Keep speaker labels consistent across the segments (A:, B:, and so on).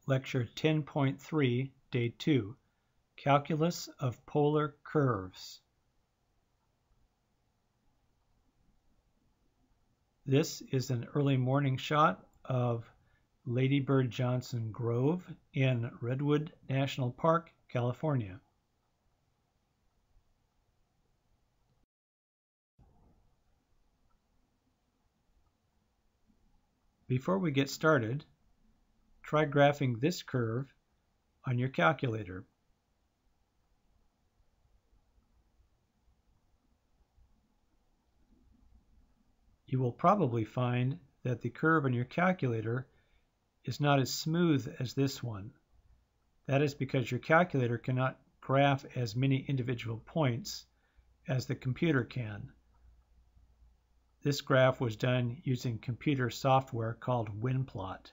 A: Lecture 10.3, Day 2, Calculus of Polar Curves. This is an early morning shot of Lady Bird Johnson Grove in Redwood National Park, California. Before we get started, try graphing this curve on your calculator. You will probably find that the curve on your calculator is not as smooth as this one. That is because your calculator cannot graph as many individual points as the computer can. This graph was done using computer software called WinPlot.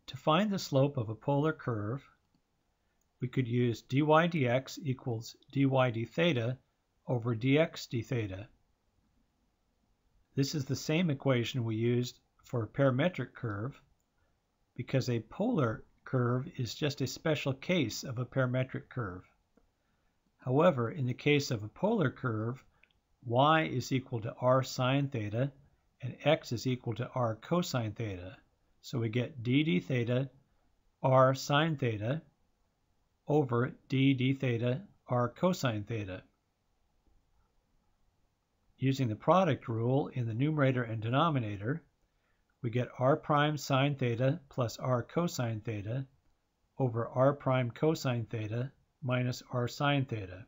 A: To find the slope of a polar curve, we could use dy dx equals dy d theta over dx d theta. This is the same equation we used for a parametric curve because a polar curve is just a special case of a parametric curve. However, in the case of a polar curve, y is equal to r sine theta and x is equal to r cosine theta. So we get d d theta r sine theta over d d theta r cosine theta. Using the product rule in the numerator and denominator, we get r prime sine theta plus r cosine theta over r prime cosine theta minus r sine theta.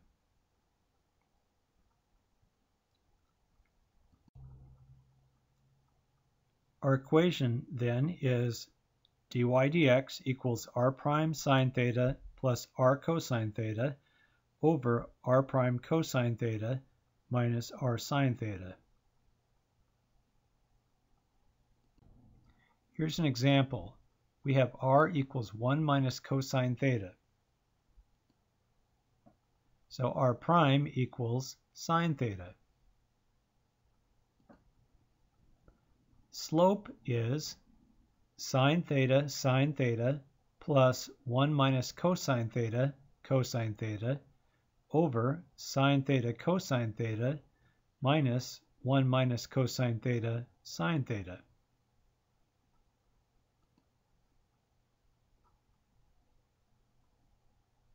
A: Our equation then is dy dx equals r prime sine theta plus r cosine theta over r prime cosine theta minus r sine theta. Here's an example. We have r equals 1 minus cosine theta. So r prime equals sine theta. Slope is sine theta plus 1 minus cosine theta over sine theta cosine theta minus 1 minus cosine theta sine theta.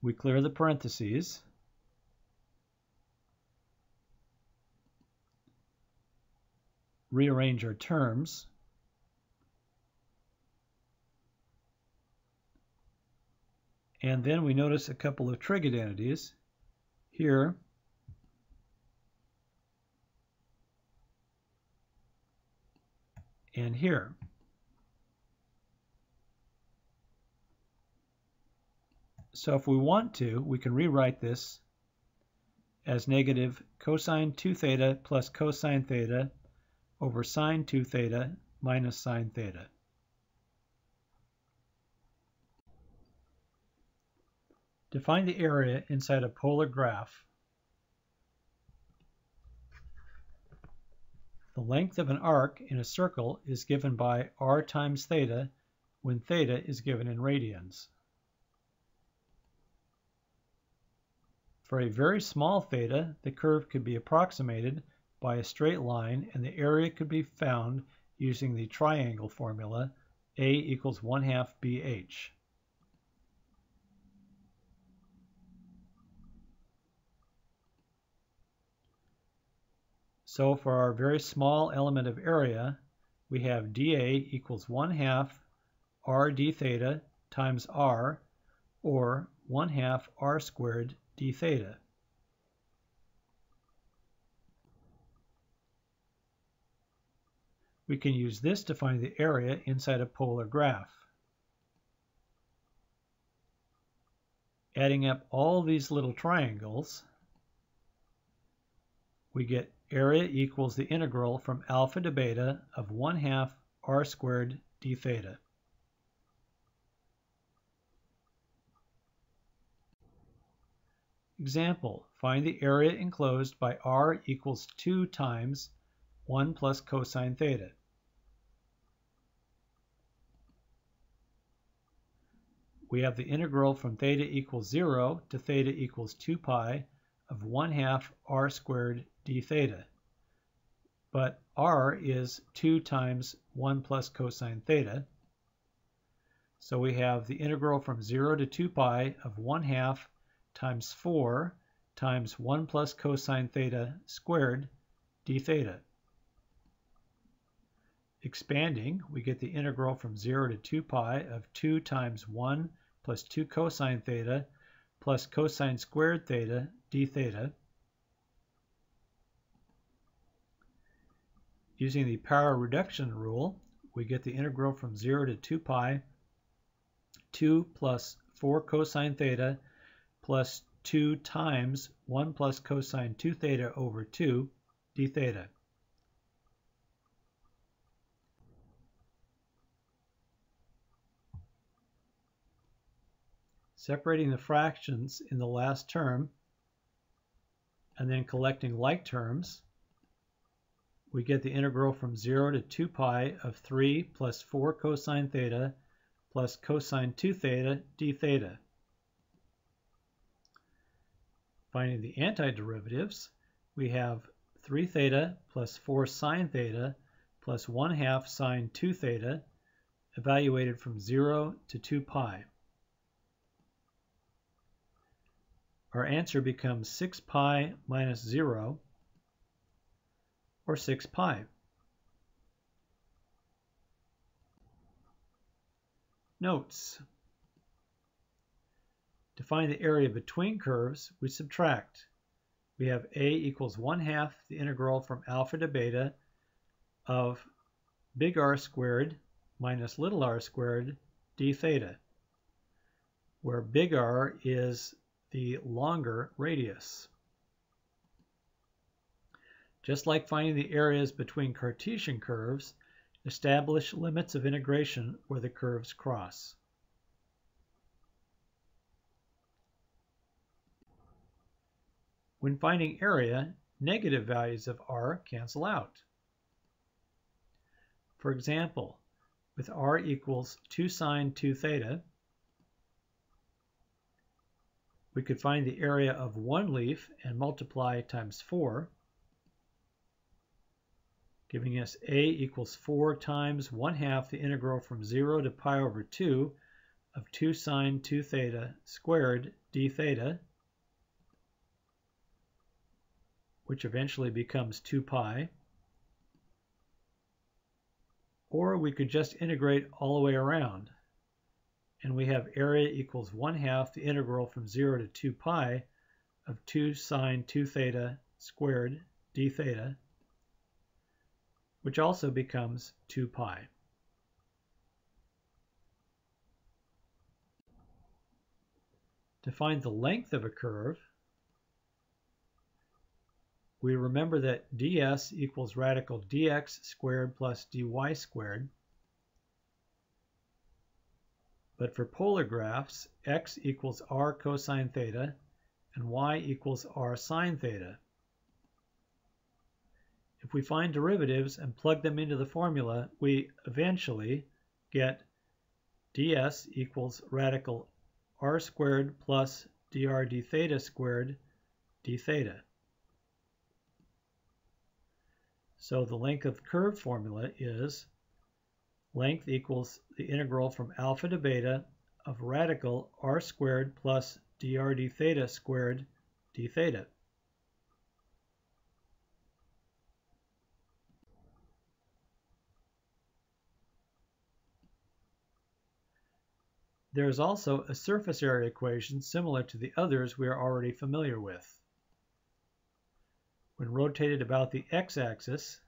A: We clear the parentheses. Rearrange our terms. And then we notice a couple of trig identities here. And here. So if we want to, we can rewrite this as negative cosine 2 theta plus cosine theta over sine 2 theta minus sine theta. To find the area inside a polar graph, the length of an arc in a circle is given by r times theta when theta is given in radians. For a very small theta, the curve could be approximated by a straight line and the area could be found using the triangle formula A equals 1/2 BH. So for our very small element of area, we have dA equals 1/2 r d theta times r, or 1/2 r squared d theta. We can use this to find the area inside a polar graph. Adding up all these little triangles, we get area equals the integral from alpha to beta of 1/2 r squared d theta. Example, find the area enclosed by r equals 2 times 1 plus cosine theta. We have the integral from theta equals 0 to theta equals 2 pi of 1/2 r squared d theta. But r is 2 times 1 plus cosine theta. So we have the integral from 0 to 2 pi of 1/2 times 4 times 1 plus cosine theta squared d theta. Expanding, we get the integral from 0 to 2 pi of 2 times 1 plus 2 cosine theta plus cosine squared theta d theta. Using the power reduction rule, we get the integral from 0 to 2 pi 2 plus 4 cosine theta plus 2 times 1 plus cosine 2 theta over 2 d theta. Separating the fractions in the last term and then collecting like terms, we get the integral from 0 to 2 pi of 3 plus 4 cosine theta plus cosine 2 theta d theta. Finding the antiderivatives, we have 3 theta plus 4 sine theta plus 1/2 sine 2 theta evaluated from 0 to 2 pi. Our answer becomes 6 pi minus 0, or 6 pi. Notes. To find the area between curves, we subtract. We have a equals 1/2 the integral from alpha to beta of big R squared minus little r squared d theta, where big R is the longer radius. Just like finding the areas between Cartesian curves, establish limits of integration where the curves cross. When finding area, negative values of r cancel out. For example, with r equals 2 sine 2 theta, we could find the area of one leaf and multiply times 4, giving us a equals 4 times 1/2 the integral from 0 to pi over 2 of 2 sine 2 theta squared d theta, which eventually becomes 2 pi. Or we could just integrate all the way around, and we have area equals 1/2 the integral from 0 to 2 pi of 2 sine 2 theta squared d theta, which also becomes 2 pi. To find the length of a curve, we remember that ds equals radical dx squared plus dy squared. But for polar graphs, x equals r cosine theta and y equals r sine theta. If we find derivatives and plug them into the formula, we eventually get ds equals radical r squared plus dr d theta squared d theta. So the length of the curve formula is length equals the integral from alpha to beta of radical r squared plus dr d theta squared d theta. There is also a surface area equation similar to the others we are already familiar with. When rotated about the x-axis,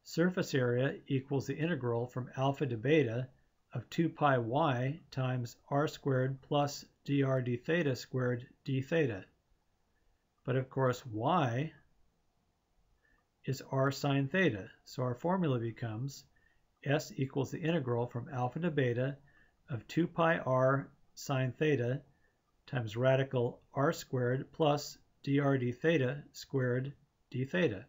A: surface area equals the integral from alpha to beta of 2 pi y times r squared plus dr d theta squared d theta. But of course y is r sine theta, so our formula becomes s equals the integral from alpha to beta of 2 pi r sine theta times radical r squared plus dr d theta squared d theta.